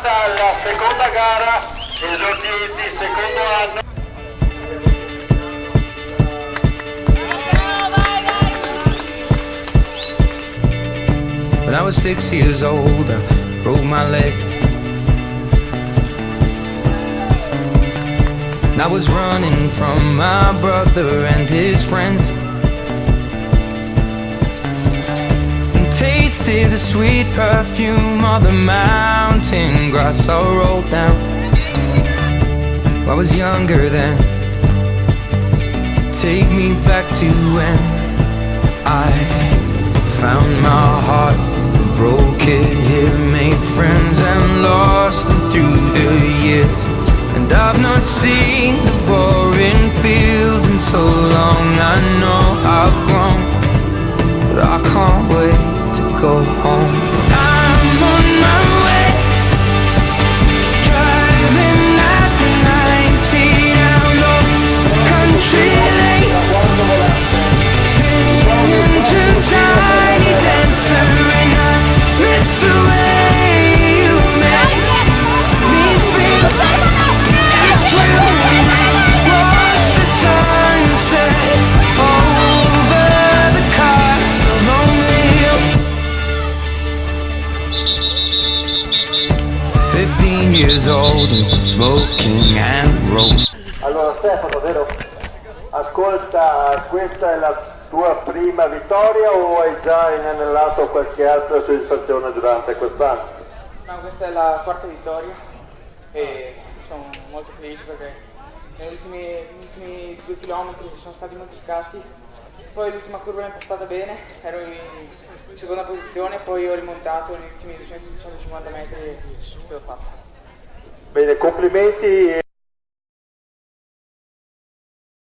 iniziata la seconda gara, esordienti secondo anno. When I was 6 years old, I broke my leg. And I was running from my brother and his friends, and tasted the sweet perfume of the mountain grass I rolled down. I was younger then. Take me back to when I found my heart, broke it here, made friends and lost them through the years. And I've not seen the boring fields in so long. I know I've grown, but I can't wait to go home. I'm on my way, driving at 90 down those country lanes, singing to Tiny Dancer, and I miss the way you make me feel. It's when we watch the sunset over the castle on the hill. 15 years old and smoking and rose. Allora Stefano, vero? Ascolta, questa è la tua prima vittoria o hai già inanellato qualche altra soddisfazione durante quest'anno? No, questa è la quarta vittoria e sono molto felice perché negli ultimi 2 chilometri sono stati molti scatti, poi l'ultima curva l'ho impostata bene, ero in seconda posizione, poi ho rimontato negli ultimi 250 metri e ce l'ho fatta. Bene, complimenti.